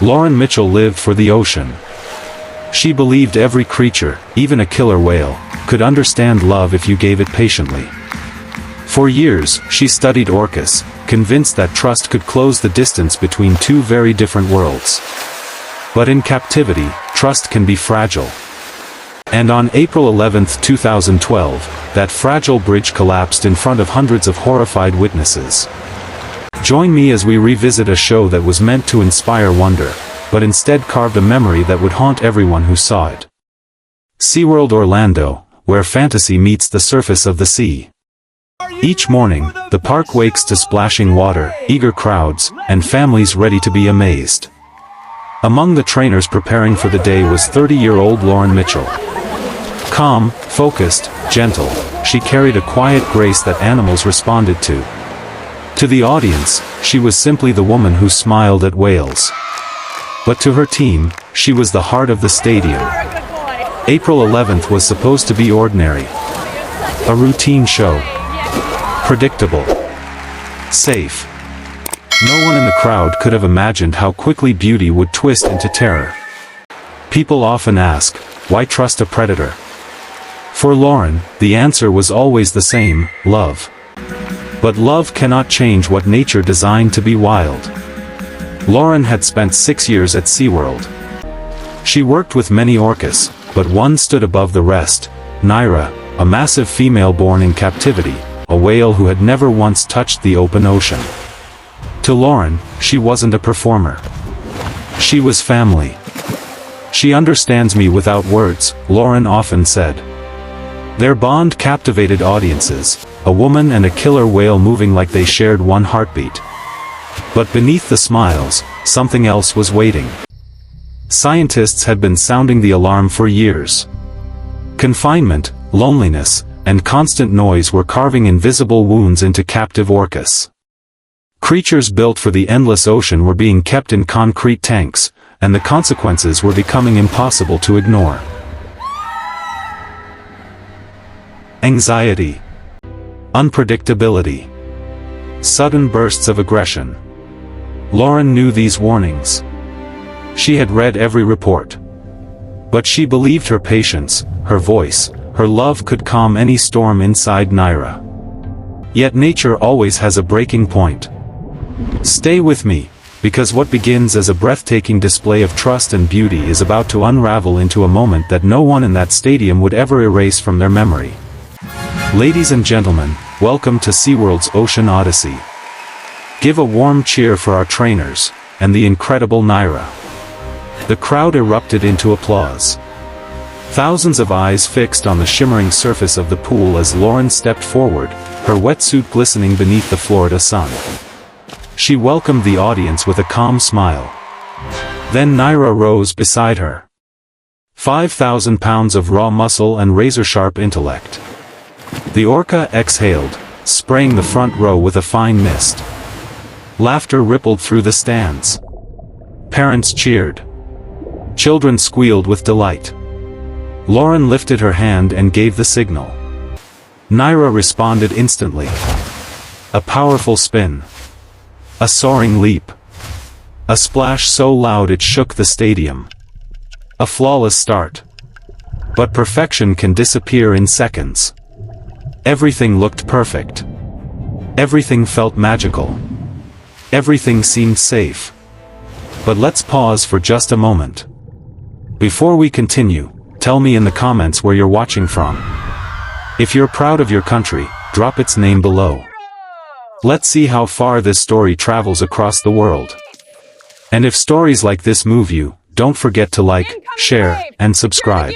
Lauren Mitchell lived for the ocean. She believed every creature, even a killer whale, could understand love if you gave it patiently. For years, she studied orcas, convinced that trust could close the distance between two very different worlds. But in captivity, trust can be fragile. And on April 11, 2012, that fragile bridge collapsed in front of hundreds of horrified witnesses. Join me as we revisit a show that was meant to inspire wonder, but instead carved a memory that would haunt everyone who saw it. SeaWorld Orlando, where fantasy meets the surface of the sea. Each morning, the park wakes to splashing water, eager crowds, and families ready to be amazed. Among the trainers preparing for the day was 30-year-old Lauren Mitchell. Calm, focused, gentle, she carried a quiet grace that animals responded to. To the audience, she was simply the woman who smiled at whales. But to her team, she was the heart of the stadium. April 11th was supposed to be ordinary. A routine show. Predictable. Safe. No one in the crowd could have imagined how quickly beauty would twist into terror. People often ask, why trust a predator? For Lauren, the answer was always the same, love. But love cannot change what nature designed to be wild. Lauren had spent 6 years at SeaWorld. She worked with many orcas, but one stood above the rest, Naira, a massive female born in captivity, a whale who had never once touched the open ocean. To Lauren, she wasn't a performer. She was family. She understands me without words, Lauren often said. Their bond captivated audiences, a woman and a killer whale moving like they shared one heartbeat. But beneath the smiles, something else was waiting. Scientists had been sounding the alarm for years. Confinement, loneliness, and constant noise were carving invisible wounds into captive orcas. Creatures built for the endless ocean were being kept in concrete tanks, and the consequences were becoming impossible to ignore. Anxiety. Unpredictability. Sudden bursts of aggression. Lauren knew these warnings. She had read every report. But she believed her patience, her voice, her love could calm any storm inside Naira. Yet nature always has a breaking point. Stay with me, because what begins as a breathtaking display of trust and beauty is about to unravel into a moment that no one in that stadium would ever erase from their memory. Ladies and gentlemen, welcome to SeaWorld's Ocean Odyssey. Give a warm cheer for our trainers, and the incredible Naira. The crowd erupted into applause. Thousands of eyes fixed on the shimmering surface of the pool as Lauren stepped forward, her wetsuit glistening beneath the Florida sun. She welcomed the audience with a calm smile. Then Naira rose beside her. 5,000 pounds of raw muscle and razor-sharp intellect. The orca exhaled, spraying the front row with a fine mist. Laughter rippled through the stands. Parents cheered. Children squealed with delight. Lauren lifted her hand and gave the signal. Naira responded instantly. A powerful spin. A soaring leap. A splash so loud it shook the stadium. A flawless start. But perfection can disappear in seconds. Everything looked perfect. Everything felt magical. Everything seemed safe. But let's pause for just a moment. Before we continue, tell me in the comments where you're watching from. If you're proud of your country, drop its name below. Let's see how far this story travels across the world. And if stories like this move you, don't forget to like, share, and subscribe.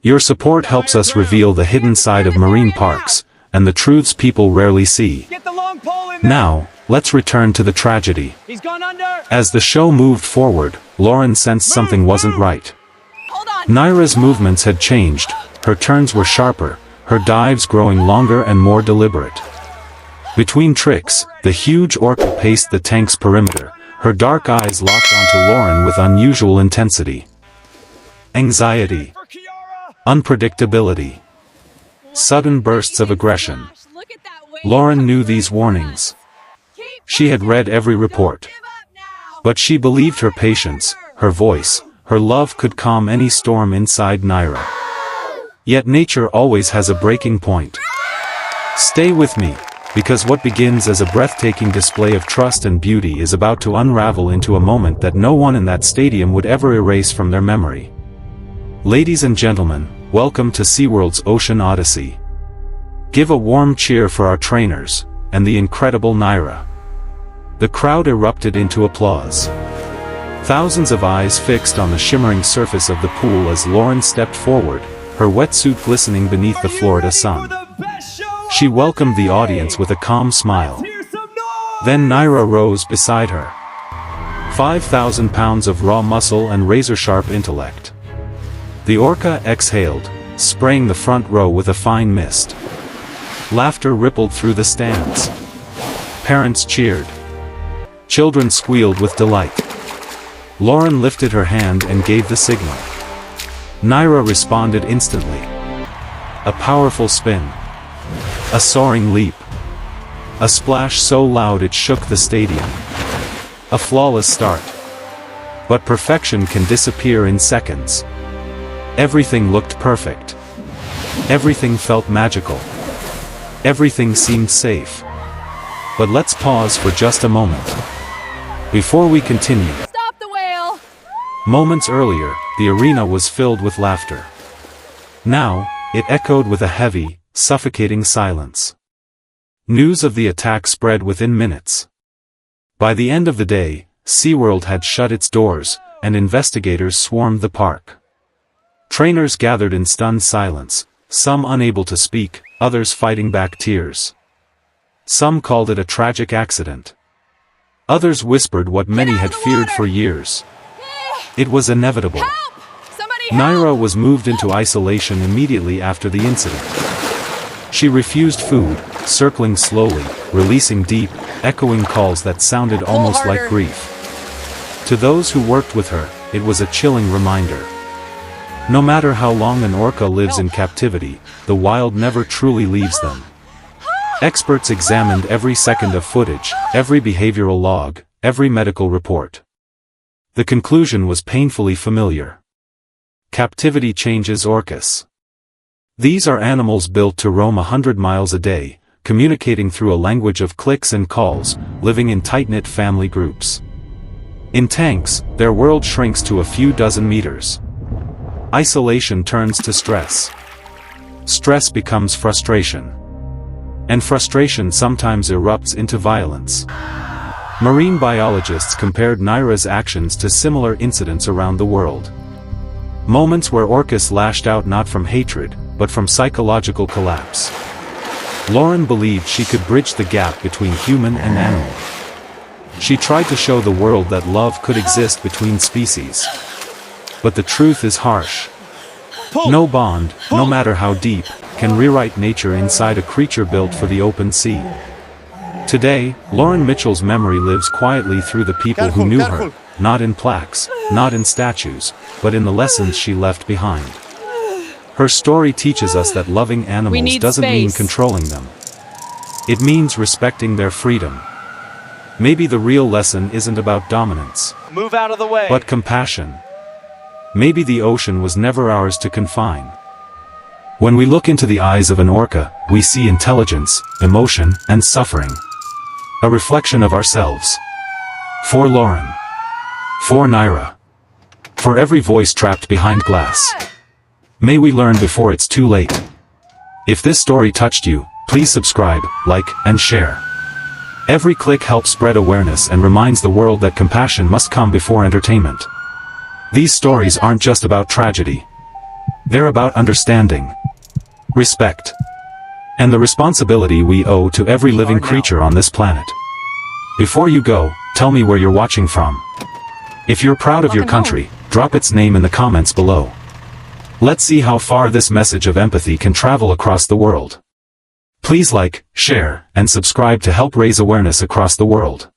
Your support helps us reveal the hidden side of marine parks, and the truths people rarely see. Now, let's return to the tragedy. As the show moved forward, Lauren sensed something wasn't right. Naira's movements had changed, her turns were sharper, her dives growing longer and more deliberate. Between tricks, the huge orca paced the tank's perimeter, her dark eyes locked onto Lauren with unusual intensity. Anxiety. Unpredictability. Sudden bursts of aggression. Lauren knew these warnings. She had read every report. But she believed her patience, her voice, her love could calm any storm inside Naira. Yet nature always has a breaking point. Stay with me, because what begins as a breathtaking display of trust and beauty is about to unravel into a moment that no one in that stadium would ever erase from their memory. Ladies and gentlemen, welcome to SeaWorld's Ocean Odyssey. Give a warm cheer for our trainers, and the incredible Naira. The crowd erupted into applause. Thousands of eyes fixed on the shimmering surface of the pool as Lauren stepped forward, her wetsuit glistening beneath the Florida sun. She welcomed the audience with a calm smile. Then Naira rose beside her. 5,000 pounds of raw muscle and razor-sharp intellect. The Orca exhaled, spraying the front row with a fine mist. Laughter rippled through the stands. Parents cheered. Children squealed with delight. Lauren lifted her hand and gave the signal. Naira responded instantly. A powerful spin. A soaring leap. A splash so loud it shook the stadium. A flawless start. But perfection can disappear in seconds. Everything looked perfect. Everything felt magical. Everything seemed safe. But let's pause for just a moment. Before we continue, stop the whale! Moments earlier, the arena was filled with laughter. Now, it echoed with a heavy, suffocating silence. News of the attack spread within minutes. By the end of the day, SeaWorld had shut its doors, and investigators swarmed the park. Trainers gathered in stunned silence, some unable to speak, others fighting back tears. Some called it a tragic accident. Others whispered what many had feared for years. It was inevitable. Naira was moved into isolation immediately after the incident. She refused food, circling slowly, releasing deep, echoing calls that sounded almost like grief. To those who worked with her, it was a chilling reminder. No matter how long an orca lives in captivity, the wild never truly leaves them. Experts examined every second of footage, every behavioral log, every medical report. The conclusion was painfully familiar. Captivity changes orcas. These are animals built to roam 100 miles a day, communicating through a language of clicks and calls, living in tight-knit family groups. In tanks, their world shrinks to a few dozen meters. Isolation turns to stress. Stress becomes frustration. And frustration sometimes erupts into violence. Marine biologists compared Naira's actions to similar incidents around the world. Moments where orcas lashed out not from hatred, but from psychological collapse. Lauren believed she could bridge the gap between human and animal. She tried to show the world that love could exist between species. But the truth is harsh. No bond, no matter how deep, can rewrite nature inside a creature built for the open sea. Today, Lauren Mitchell's memory lives quietly through the people who knew her, not in plaques, not in statues, but in the lessons she left behind. Her story teaches us that loving animals doesn't mean controlling them. It means respecting their freedom. Maybe the real lesson isn't about dominance. Move out of the way. But compassion. Maybe the ocean was never ours to confine. When we look into the eyes of an orca, we see intelligence, emotion, and suffering. A reflection of ourselves. For Lauren. For Naira. For every voice trapped behind glass. May we learn before it's too late. If this story touched you, please subscribe, like, and share. Every click helps spread awareness and reminds the world that compassion must come before entertainment. These stories aren't just about tragedy. They're about understanding, respect, and the responsibility we owe to every living creature on this planet. Before you go, tell me where you're watching from. If you're proud of your country, drop its name in the comments below. Let's see how far this message of empathy can travel across the world. Please like, share, and subscribe to help raise awareness across the world.